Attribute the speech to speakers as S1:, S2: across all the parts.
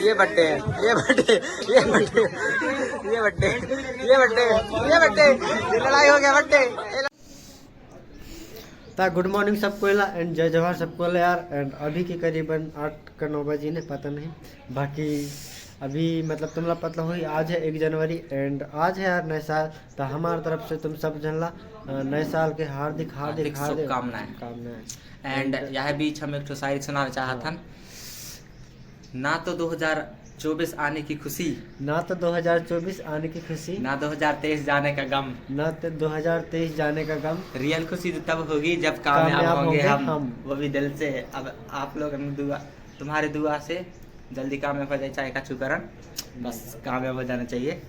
S1: ये बट्टे ये बट्टे ये बट्टे ये बट्टे ये बट्टे ये बट्टे लड़ाई हो गया बट्टे। गुड मॉर्निंग सबको एंड जय जवाहर सबको यार। एंड अभी की करीबन 8 का 9 बजे ने पता नहीं, बाकी अभी मतलब तुम लोग पता हुई आज है 1 जनवरी एंड आज है यार नए साल। तो हमारी तरफ से तुम सब जनला नए साल के हार्दिक हार्दिक हार्दिक
S2: कामनाएं। एंड यह बीच हम एक तो शायरी सुनाना चाहता ना तो 2024 आने की खुशी,
S1: ना तो 2024 आने की खुशी,
S2: ना 2023 जाने का गम,
S1: ना तो 2023 जाने का गम।
S2: रियल खुशी तो तब होगी जब कामयाब होंगे हम, वो भी दिल से। अब आप लोग दुआ, तुम्हारे दुआ से जल्दी कामयाब हो जाए, चाहे कछु करन बस कामयाब हो जाना चाहिए।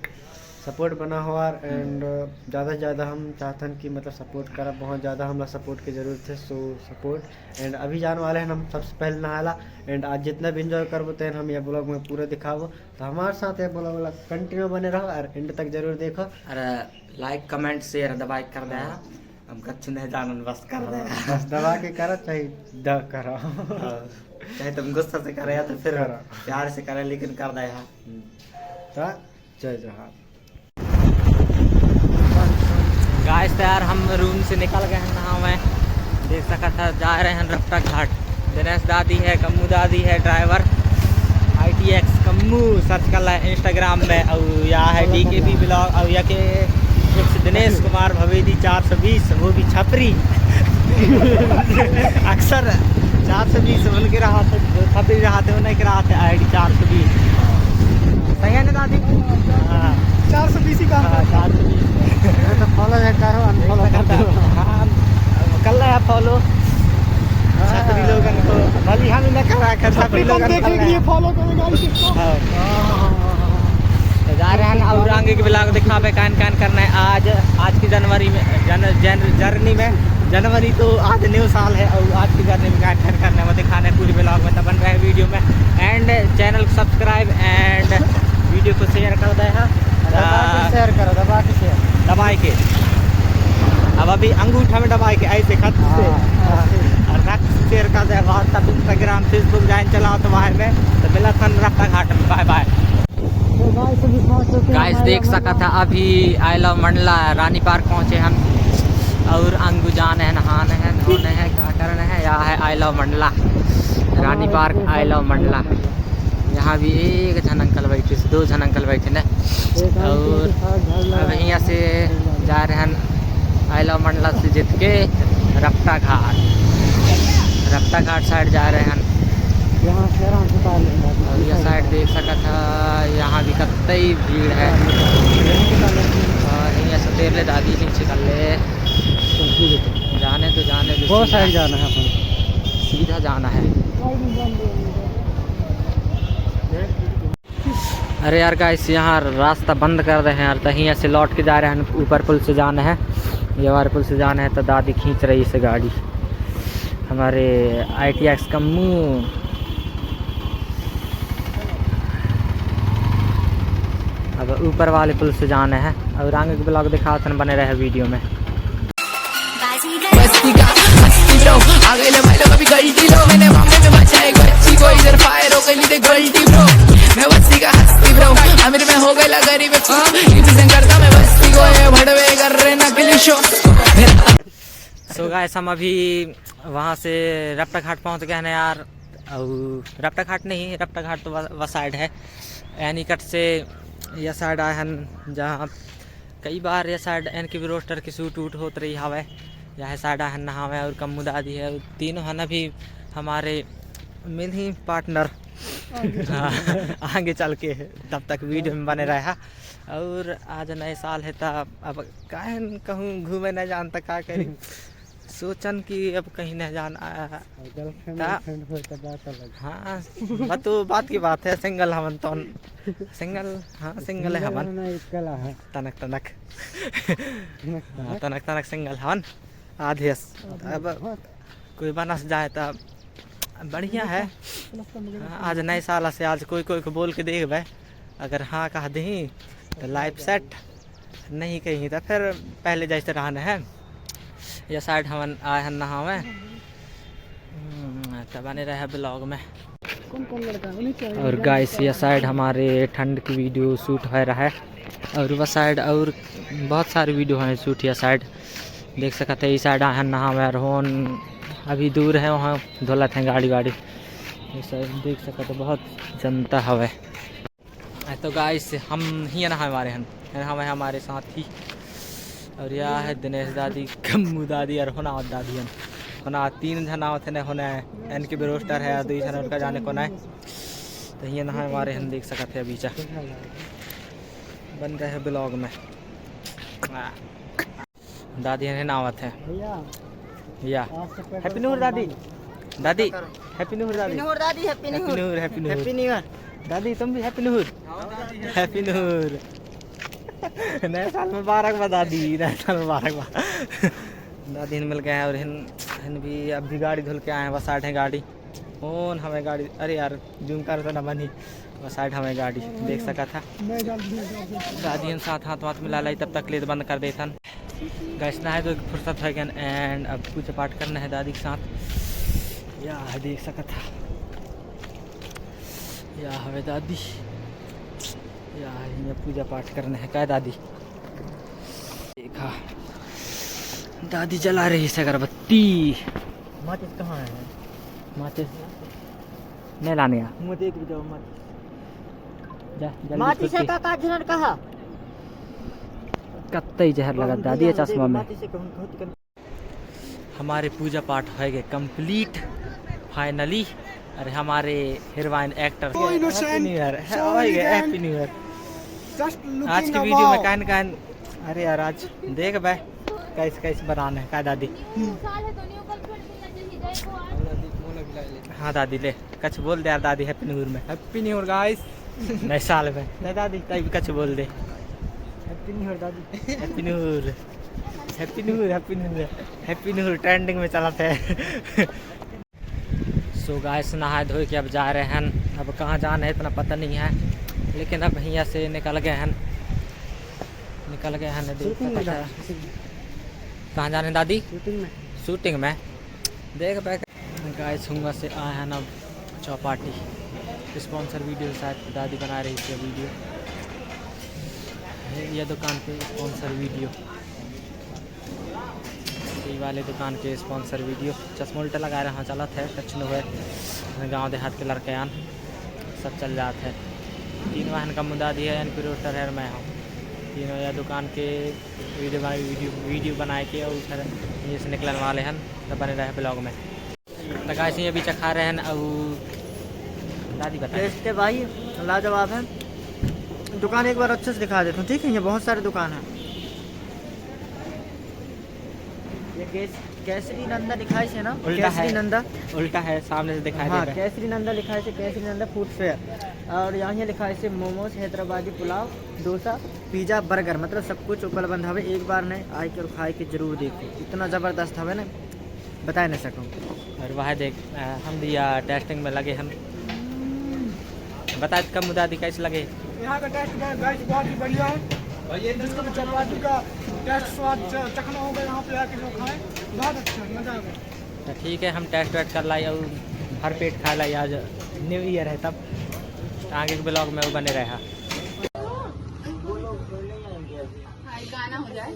S1: सपोर्ट बना हुआ एंड ज़्यादा से ज़्यादा हम चाहते हैं कि मतलब सपोर्ट करा, बहुत ज़्यादा हमला सपोर्ट की ज़रूरत है। सो सपोर्ट एंड अभी जाने वाले हैं हम सबसे पहले नहाला एंड आज जितना भी इंजॉय करबो तेन हम ये ब्लॉग में पूरा दिखाबो। तो हमारे साथ ये ब्लॉग कंटिन्यू बने रहो और एंड तक जरूर देखो।
S2: अरे लाइक कमेंट शेयर दबाई कर दे, हम कछु नहीं जानन बस कर दे,
S1: बस दबा के करो चाहे द करो,
S2: चाहे तुम गुस्सा से करे या तो फिर प्यार से करे, लेकिन कर दे यार।
S1: तो जय जवाहर।
S2: गाइस यार हम रूम से निकल गए हैं, नहा मैं देख सका था जा रहे हैं रफ्ता घाट। दिनेश दादी है, कम्मू दादी है, ड्राइवर ITX कम्मू सर्च कर ला इंस्टाग्राम में। और यहाँ है DKB ब्लॉग और या के दिनेश कुमार भवेदी 420, वो भी छपरी अक्सर 420 बोल के रहा थे, छपरी रहा थे, उन्हें के रहा थे ID 420। सही है ना दादी? 420 ही का 420
S1: तो फॉलो करो अनफॉलो कर दो।
S2: हाँ कर रहा है फॉलो छपरी लोगन को, भली हम ही न कर रहा है, छपरी लोगन देखने के लिए फॉलो करेगा इसको। जा रहे हैं और आगे के ब्लॉग दिखावे कान कान करना है। आज की जनवरी में जर्नी में जनवरी तो आज न्यू साल है और आज की जर्नी में कान कान करना है, वो दिखाना है पूरे ब्लॉग में। तो बन रहे वीडियो में एंड चैनल को सब्सक्राइब एंड वीडियो को शेयर कर दे है,
S1: शेयर करो दबा के शेयर
S2: दबाई के। अब अभी अंगूठा में दबाई के ऐसे खत से और रख शेयर कर दे। व्हाट्सअप इंस्टाग्राम फेसबुक जाइन चलाओ तो वहाँ में तो मिला था रफ्ता घाट में। Bye bye guys. देख सका था अभी I love Mandla Rani park पहुँचे हम और अंगू जाने हैं, नहाने हैं, धोने हैं, क्या करना है। यहाँ है आई लव मंडला रानी पार्क आई लव मंडला। यहाँ भी एक जन अंकल बैठे, 2 जन अंकल बैठे ना। और अब यहाँ से जा रहे हैं आई लव मंडला से जीत के रफ्ता घाट साइड जा रहे हैं।
S1: यहाँ से
S2: और यह साइड देख सका था, यहाँ भी कतई भीड़ है। और यहाँ से तेर ले दादी नीचे कर ले, जाने तो
S1: वो साइड जाना है, अपन
S2: सीधा जाना है। अरे यार गाइस यहाँ रास्ता बंद कर रहे हैं यार, तो यहाँ से लौट के जा रहे हैं, ऊपर पुल से जाना है, ये पुल से जाना है। तो दादी खींच रही है गाड़ी हमारे ITX कम्मू। अब ऊपर वाले पुल से जाना है और आगे के ब्लॉग दिखाते हैं, बने रहे वीडियो में। सो गाइस हम अभी वहाँ से रफ्ता घाट पहुँच गए हैं यार। और रफ्ता घाट नहीं, रफ्ता घाट तो वह साइड है, एनीकट से यह साइड आए हैं जहाँ कई बार यह साइड एन की भी रोस्टर की शूट वूट होत रही हवा। यह साइड आए नहावे और कम्मू दादी है, तीनों है ना भी हमारे मिल ही पार्टनर। आगे चल के तब तक वीडियो में बने रहा। और आज नए साल है तब अब कहूँ घूमे न जानता का करी, सोचन कि अब कहीं न जाना। हाँ तो बात की बात है, सिंगल हवन तो सिंगल, हाँ सिंगल है हवन, तनक तनक सिंगल हवन आधे। अब कोई बनस जाए तो बढ़िया है। आज नए साल से आज कोई को बोल के देख भाई, अगर हाँ कह दी तो लाइफ सेट, नहीं कहीं तो फिर पहले जैसे रहना है। यह साइड हम आए हैं नहावे, तो बने रहे ब्लॉग में। और गाइस ये साइड हमारे ठंड की वीडियो शूट हो रहा है और वह साइड और बहुत सारे वीडियो हैं शूट यह साइड देख सकते हैं। इस साइड आए नहा में रोहन अभी दूर है वहाँ धोलत हैं गाड़ी वाड़ी ये साइड देख सकते बहुत जनता हवे। तो गाइस हम ही नहा हमारे हैं हम हमारे साथी और यह है दिनेश दादी कम्मू दादी और होना और दादी हैं होना 3 जन आवत है होना एन के बेरोस्टर है 2 जन उनका जाने को है तो ये नहा हमारे हम देख सकते हैं बीचा बन रहे हैं ब्लॉग में दादी है नावत है भैया हैप्पी न्यू ईयर दादी दादी हैप्पी न्यू ईयर दादी हैप्पी न्यू ईयर दादी तुम भी हैप्पी न्यू ईयर नए साल मुबारक दादी नए साल मुबारक दादी मिल गए हैं और हिन भी अब भी गाड़ी धुल के आए हैं बस साइड है गाड़ी कौन हमें गाड़ी अरे यार जूम कर तो ना बनी बस साइड हमें गाड़ी देख सका था दादी साथ हाथ वाथ मिला लाई तब तक ले बंद कर देता गैस ना है तो फुर्सत है एंड अब पूजा पाठ करना है दादी के साथ या देख सका था या हमें दादी या पूजा पाठ करना है क्या दादी देखा दादी जला रही है अगरबत्ती माचिस कहाँ है माचिस नहीं लाने
S3: माचिस है का जहर कहा
S2: कत्ते जहर लगा दादी है चश्मा में। हमारे पूजा पाठ हो गए कंप्लीट फाइनली अरे हमारे heroine actor happy new year आज की वीडियो में कहन अरे यार आज देख भाई कैसे कैसे बनाना है क्या दादी हाँ दादी ले कछ बोल दे यार दादी हैप्पी न्यू ईयर में हैप्पी न्यू ईयर गाइस नए साल में नहीं दादी कहीं कछ बोल दे हैप्पी न्यू ईयर दादी happy new year happy new year happy new year happy new year trending में चला थे। सो गाइस नहा धो के अब जा रहे हैं अब कहाँ जाना है इतना पता नहीं है लेकिन अब यहाँ से निकल गए हैं कहाँ जाने दादी शूटिंग में देख बैक गाइस हुआ से आए हैं अब चौपाटी स्पॉन्सर वीडियो शायद दादी बना रही थी वीडियो ये दुकान पे स्पॉन्सर वीडियो ये वाले दुकान के स्पॉन्सर वीडियो चश्मा उल्टा लगा रहे हैं चला थे कच्छ न हुए गाँव देहात के लड़के आन सब चल जाते हैं 3 वाहन का मुद्दा दिया है एनपी रोस्टर है मैं हूँ तीनों या दुकान के वीडियो बनाए के और फिर ये से निकलने वाले हैं तो बने रहे ब्लॉग में तो गाइस ये भी चखा रहे हैं और दादी बताइए
S3: भाई लाजवाब है दुकान एक बार अच्छे से दिखा देता हूँ ठीक है ये बहुत सारे दुकान है ये केसरी नंदा लिखाई से ना केसरी नंदा
S2: उल्टा है सामने से दिखाई
S3: हाँ केसरी नंदा लिखाई से केसरी नंदा फूड फेयर और यहाँ लिखाई से मोमोज हैदराबादी पुलाव डोसा पिज़्ज़ा बर्गर मतलब सब कुछ उपलब्ध हवे एक बार नहीं आए के और खाए के जरूर देखो इतना ज़बरदस्त हवे ना बता नहीं सकूँ।
S2: और वह देख हम भी टेस्टिंग में लगे हम बताए कब मुद्दा कैसे लगे
S4: यहाँ का टेस्ट बहुत ही बढ़िया है ये चरवाती का टेस्ट स्वाद चखना होगा यहाँ पे आके लोग खाएं बहुत अच्छा मजा आ गया।
S2: तो ठीक है हम टेस्ट वेस्ट कर लाई और भर पेट खा लाई आज न्यू ईयर है तब आगे के ब्लॉग में वो बने रहा
S5: गाना हो जाए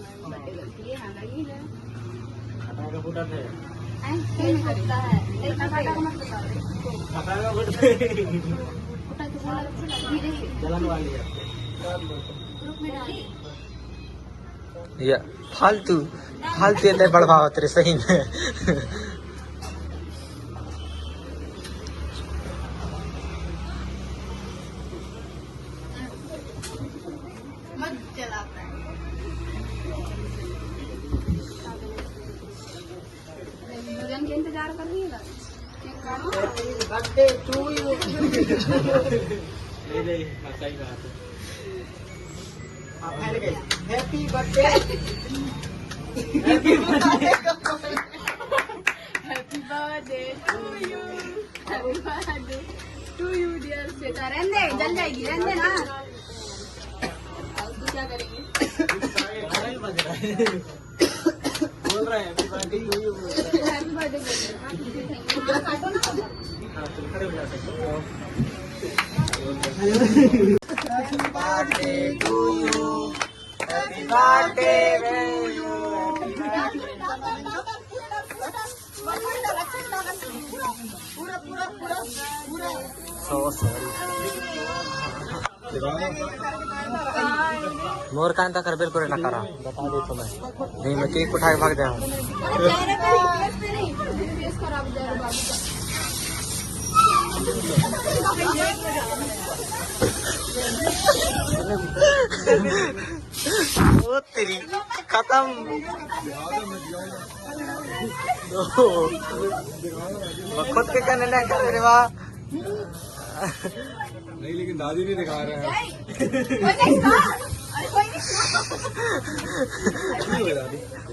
S2: ये फालतू फालतू बढ़ावा तेरे सही में
S5: भजन के इंतजार कर रही है
S3: happy birthday
S5: happy birthday to you dear Shweta रहने दे जल जाएगी रहने दे ना अब क्या करेंगे
S3: बोल रहे हैं हैप्पी बर्थडे
S5: हैप्पी बर्थडे बोल रहे हैं काटो ना
S2: मोर का कर बिल्कुल ना करा बता दे तो मैं मैं केक उठा के भाग गया हूँ। वो तेरी खत्म खुद के कहने लगा कर रे वाह
S6: नहीं, लेकिन दादी नहीं दिखा रहे हैं।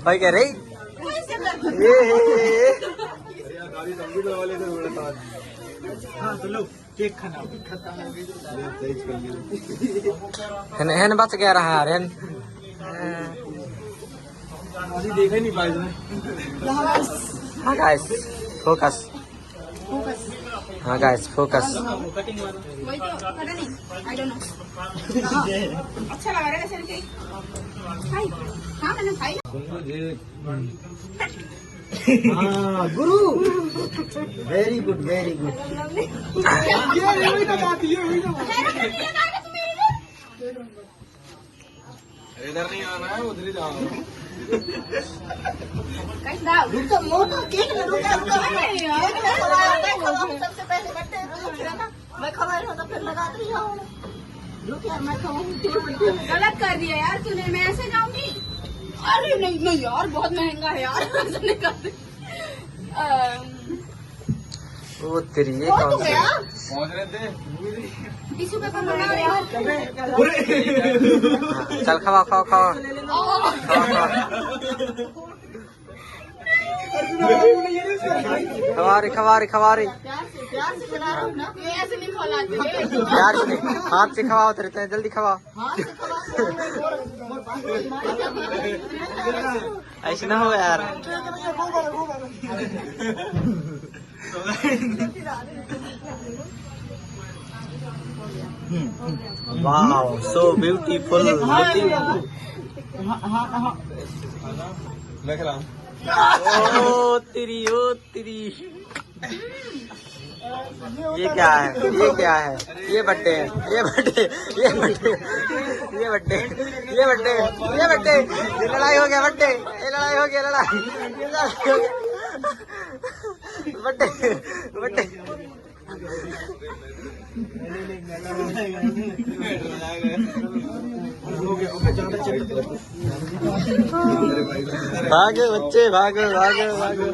S2: भाई कह रही
S6: दादी तंबू लगा लेते थोड़ा सा।
S3: हाँ तो लो केक खाना
S2: हेन बच गया रहा यार हेन
S6: दादी देखा ही नहीं पाई।
S2: हाँ गाइस फोकस हाँ गाइस फोकस
S5: वही तो पता नहीं आई डोंट नो अच्छा लगा रहा है सर केक खाई हाँ मैंने खाई
S3: हाँ गुरु वेरी गुड वेरी गुड।
S4: ये वही तो बात है, वही तो बात है।
S6: इधर नहीं आना है, उधर ही जाओ।
S5: रुको मोटो केक में रुको सबसे पहले बट्टे मैं खबर होता फिर लगा दी रुक यार मैं खाऊं गलत कर दिया यार तूने मैं ऐसे जाऊंगी। अरे नहीं नहीं यार बहुत महंगा है यार ऐसे नहीं करते
S2: वो तेरी ये
S5: कौन
S2: कौन सा
S5: गया
S6: पहुंच रहे थे।
S5: टिश्यू पेपर मंगा रहे हो
S2: चल खावा खाओ खाओ खवारी खवारी खवारी
S5: प्यार से चला रहा हूँ ना ये ऐसे नहीं खिलाते
S2: यार हाथ से खवाओ तेरे जल्दी खवाओ ऐसे ना हो यार। वाओ सो ब्यूटीफुल
S6: मैं खिलाऊं।
S2: ओ तेरी ये क्या है ये क्या है ये बट्टे ये बट्टे ये बट्टे ये बट्टे ये बट्टे ये बट्टे ये लड़ाई हो गया बट्टे ये लड़ाई हो गया लड़ाई बट्टे बट्टे भागो बच्चे भागो भागो भागो।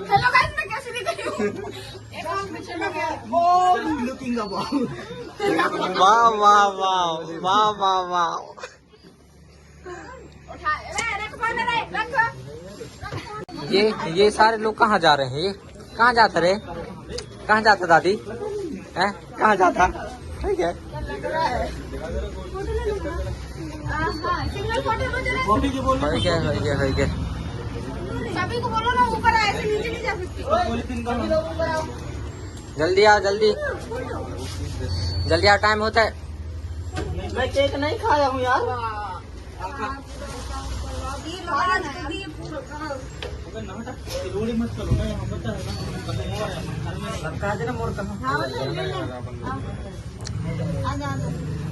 S5: हेलो गाइस मैं कैसे दिख रही हूँ एक हाथ में चला गया
S3: लुकिंग
S2: वाह वाह वाह वाह वाह वाह।
S5: उठा रख फोन रे रख
S2: ये सारे लोग कहाँ जा रहे हैं ये कहाँ जाते रहे कहाँ जाता दादी है कहाँ जाता ठीक है
S5: सिंगल फोटो
S2: हो गया
S5: सभी को बोलो ना ऊपर आए ऐसे नीचे नहीं जा सकती ऊपर आओ
S2: जल्दी आओ जल्दी आओ टाइम होता है।
S3: मैं केक नहीं खाया हूँ यार।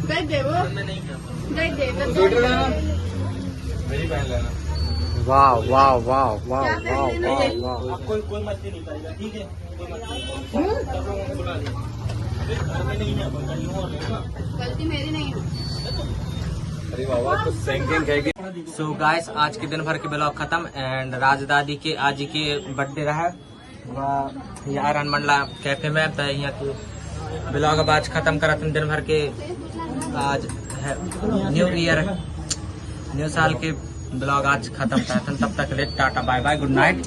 S5: गई दे वो गई दे
S6: मेरी पहन लेना।
S2: वाह वाह वाह वाह वाह वाह वाह।
S3: कोई मस्ती नहीं करेगा ठीक है।
S5: गलती मेरी नहीं है।
S6: अरे बाबा कुछ सेंकिंग है कि
S2: सो गाइस आज के दिन भर के ब्लॉग खत्म एंड राज दादी के आज के बर्थडे रहा यहाँ रनमंडला कैफे में तो यहाँ के ब्लॉग अब आज खत्म करा दिन भर के आज है न्यू ईयर न्यू साल के ब्लॉग आज खत्म था तब तक ले tata bye bye good night.